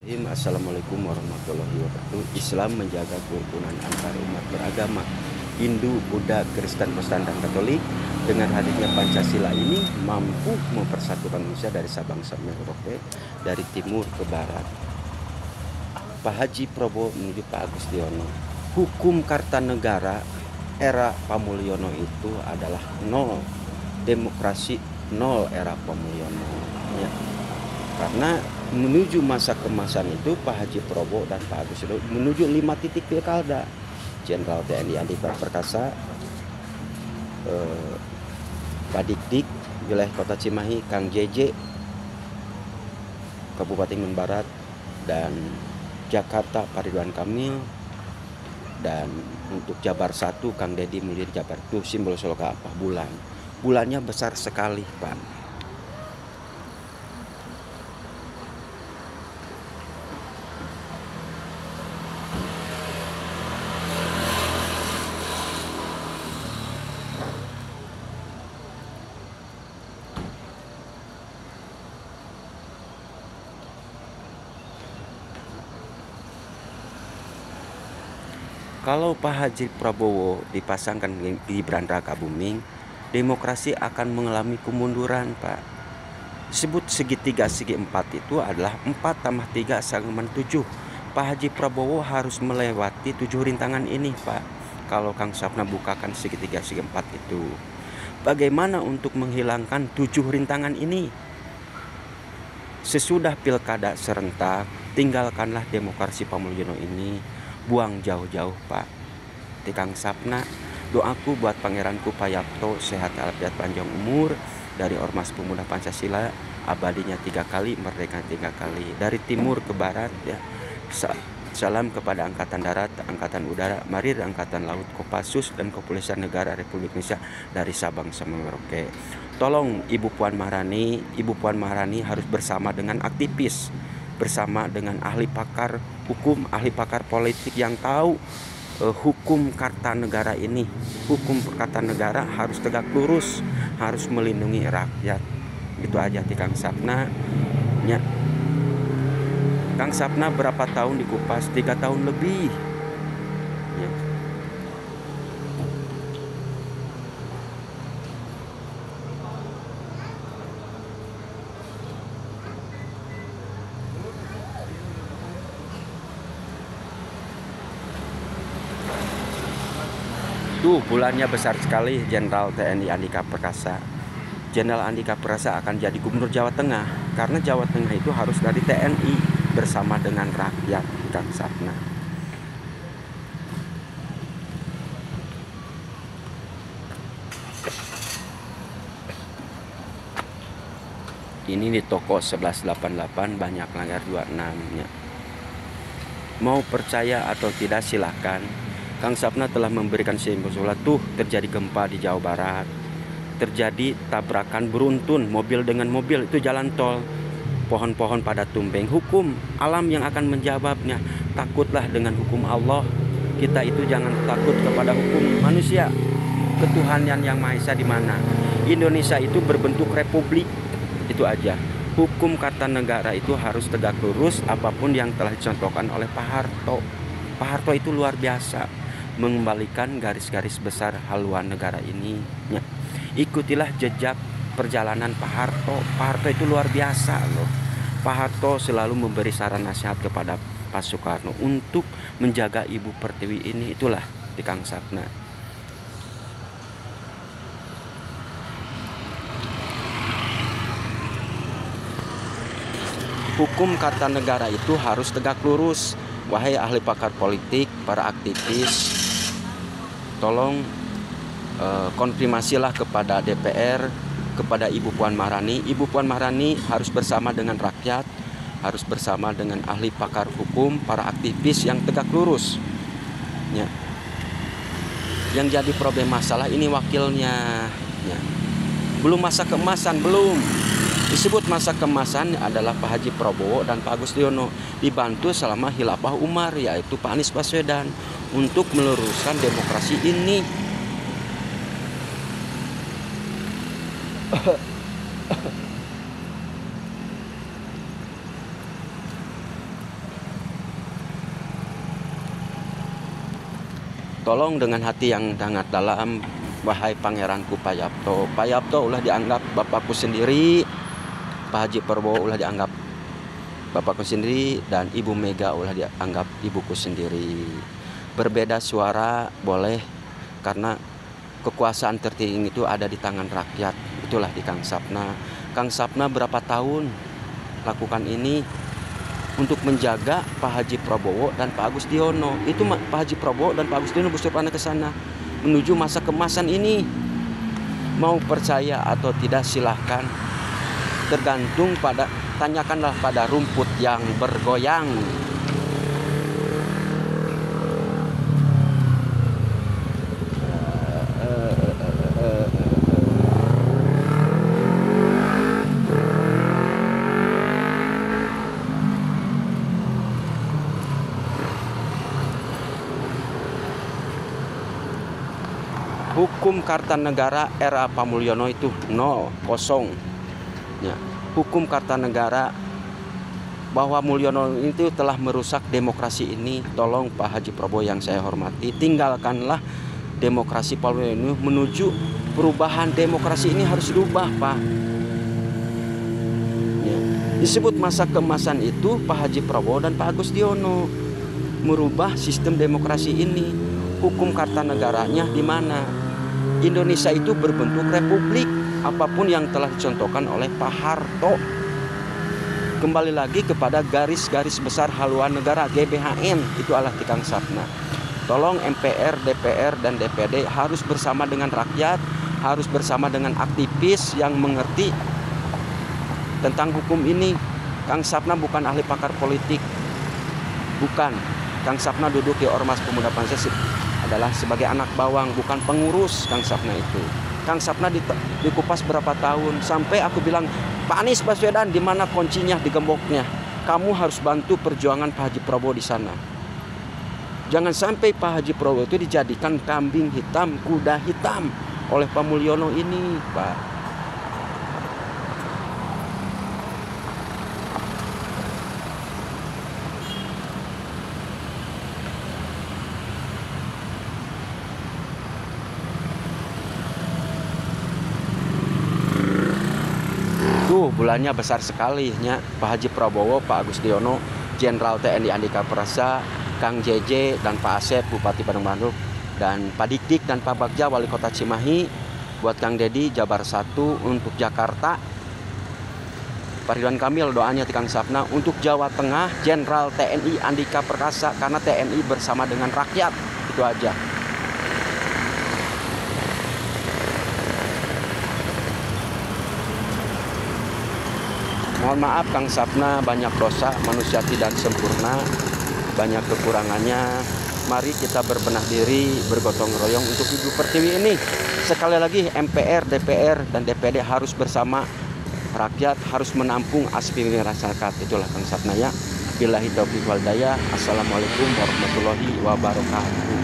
Assalamualaikum warahmatullahi wabarakatuh. Islam menjaga kerukunan antar umat beragama Hindu, Buddha, Kristen, Protestan, dan Katolik. Dengan hadirnya Pancasila ini mampu mempersatukan manusia dari Sabang sampai Merauke, dari timur ke barat. Pak Haji Prabowo menuju Pak Agustiono. Hukum Kartanegara era Pamulyono itu adalah nol, demokrasi nol era Pamulyono. Ya. Karena menuju masa kemasan itu Pak Haji Prabowo dan Pak Agustiono menuju 5 titik pilkada. Jenderal TNI Andika Perkasa, Pak Dik wilayah Kota Cimahi, Kang JJ Kabupaten Bandung Barat, dan Jakarta Pak Ridwan Kamil, dan untuk Jabar 1 Kang Deddy Mulyadi Jabar. Itu simbol Soloka apa? Bulan. Bulannya besar sekali, Pak. Kalau Pak Haji Prabowo dipasangkan dengan Gibran Rakabuming, demokrasi akan mengalami kemunduran, Pak. Disebut segitiga segi 4 itu adalah 4 tambah 3 sama 7. Pak Haji Prabowo harus melewati 7 rintangan ini, Pak. Kalau Kang Sapna bukakan segitiga segi 4 itu. Bagaimana untuk menghilangkan 7 rintangan ini? Sesudah pilkada serentak, tinggalkanlah demokrasi Pamulyono ini. Buang jauh-jauh, Pak. Kang Sapna, doaku buat pangeranku Payapto sehat walafiat panjang umur, dari Ormas Pemuda Pancasila, abadinya 3 kali, merdeka 3 kali, dari timur ke barat ya. Salam kepada Angkatan Darat, Angkatan Udara, Marinir, Angkatan Laut, Kopassus, dan Kepolisian Negara Republik Indonesia dari Sabang sampai Merauke. Tolong Ibu Puan Maharani harus bersama dengan aktivis, bersama dengan ahli pakar hukum, ahli pakar politik yang tahu hukum Kartanegara ini. Hukum Kartanegara harus tegak lurus, harus melindungi rakyat. Itu aja di Kang Sapna. Ya. Kang Sapna berapa tahun di Kupas? 3 tahun lebih. Ya. Tuh bulannya besar sekali. Jenderal TNI Andika Perkasa. Jenderal Andika Perkasa akan jadi gubernur Jawa Tengah, karena Jawa Tengah itu harus dari TNI bersama dengan rakyat, Kang Sapna. Ini di toko 1188 banyak langgar 26-nya. Mau percaya atau tidak silahkan. Kang Sapna telah memberikan simbol tuh terjadi gempa di Jawa Barat, terjadi tabrakan beruntun mobil dengan mobil, itu jalan tol, pohon-pohon pada tumbeng. Hukum alam yang akan menjawabnya. Takutlah dengan hukum Allah. Kita itu jangan takut kepada hukum manusia. Ketuhanan yang Maha Esa di mana? Indonesia itu berbentuk republik. Itu aja. Hukum Kartanegara itu harus tegak lurus, apapun yang telah dicontohkan oleh Pak Harto. Pak Harto itu luar biasa mengembalikan garis-garis besar haluan negara ini. Ya. Ikutilah jejak perjalanan Pak Harto. Pak Harto itu luar biasa loh. Pak Harto selalu memberi saran nasihat kepada Pak Soekarno untuk menjaga Ibu Pertiwi ini. Itulah di Kang Sapna. Hukum Kartanegara itu harus tegak lurus. Wahai ahli pakar politik, para aktivis, tolong konfirmasilah kepada DPR, kepada Ibu Puan Maharani. Ibu Puan Maharani harus bersama dengan rakyat, harus bersama dengan ahli pakar hukum, para aktivis yang tegak lurus. Ya. Yang jadi problem masalah ini wakilnya. Ya. Belum masa keemasan, belum. Disebut masa keemasan adalah Pak Haji Prabowo dan Pak Agustiono, dibantu selama Khilafah Umar, yaitu Pak Anies Baswedan, untuk meluruskan demokrasi ini. Tolong dengan hati yang sangat dalam, wahai pangeranku Pak Yapto. Pak Yapto ulah dianggap bapakku sendiri, Pak Haji Prabowo ulah dianggap bapakku sendiri, dan Ibu Mega ulah dianggap ibuku sendiri. Berbeda suara boleh, karena kekuasaan tertinggi itu ada di tangan rakyat. Itulah di Kang Sapna. Kang Sapna berapa tahun lakukan ini untuk menjaga Pak Haji Prabowo dan Pak Agustiono. Itu Pak Haji Prabowo dan Pak Agustiono bersurvana ke sana menuju masa kemasan ini. Mau percaya atau tidak silahkan, tergantung pada, tanyakanlah pada rumput yang bergoyang. Hukum Kartanegara era Pak Mulyono itu 0, kosong. Ya. Hukum Kartanegara bahwa Mulyono itu telah merusak demokrasi ini, tolong Pak Haji Prabowo yang saya hormati, tinggalkanlah demokrasi Pak Mulyono menuju perubahan. Demokrasi ini harus dirubah, Pak. Ya. Disebut masa keemasan itu Pak Haji Prabowo dan Pak Agustiono merubah sistem demokrasi ini. Hukum Kartanegaranya di mana? Indonesia itu berbentuk republik, apapun yang telah dicontohkan oleh Pak Harto. Kembali lagi kepada garis-garis besar haluan negara GBHN, itu adalah Kang Sapna. Tolong MPR, DPR, dan DPD harus bersama dengan rakyat, harus bersama dengan aktivis yang mengerti tentang hukum ini. Kang Sapna bukan ahli pakar politik, bukan. Kang Sapna duduk di Ormas Pemuda Pancasila adalah sebagai anak bawang, bukan pengurus. Kang Sapna itu, Kang Sapna dikupas berapa tahun, sampai aku bilang, Pak Anies Baswedan, di mana kuncinya, di gemboknya. Kamu harus bantu perjuangan Pak Haji Prabowo di sana. Jangan sampai Pak Haji Prabowo itu dijadikan kambing hitam, kuda hitam oleh Pak Mulyono ini, Pak. Bulannya besar sekali nya. Pak Haji Prabowo, Pak Agustiono, Jenderal TNI Andika Perkasa, Kang JJ dan Pak Asep Bupati Padang Bandung, dan Pak Dik dan Pak Bagja Wali Kota Cimahi, buat Kang Dedi Jabar 1 untuk Jakarta. Pak Ridwan Kamil doanya di Kang Sapna untuk Jawa Tengah, Jenderal TNI Andika Perkasa, karena TNI bersama dengan rakyat. Itu aja. Mohon maaf Kang Sapna, banyak dosa, manusia tidak sempurna, banyak kekurangannya. Mari kita berbenah diri, bergotong royong untuk hidup pertiwi ini. Sekali lagi, MPR, DPR, dan DPD harus bersama rakyat, harus menampung aspirasi masyarakat. Itulah Kang Sapna ya. Billahi taufiq wal hidayah. Assalamualaikum warahmatullahi wabarakatuh.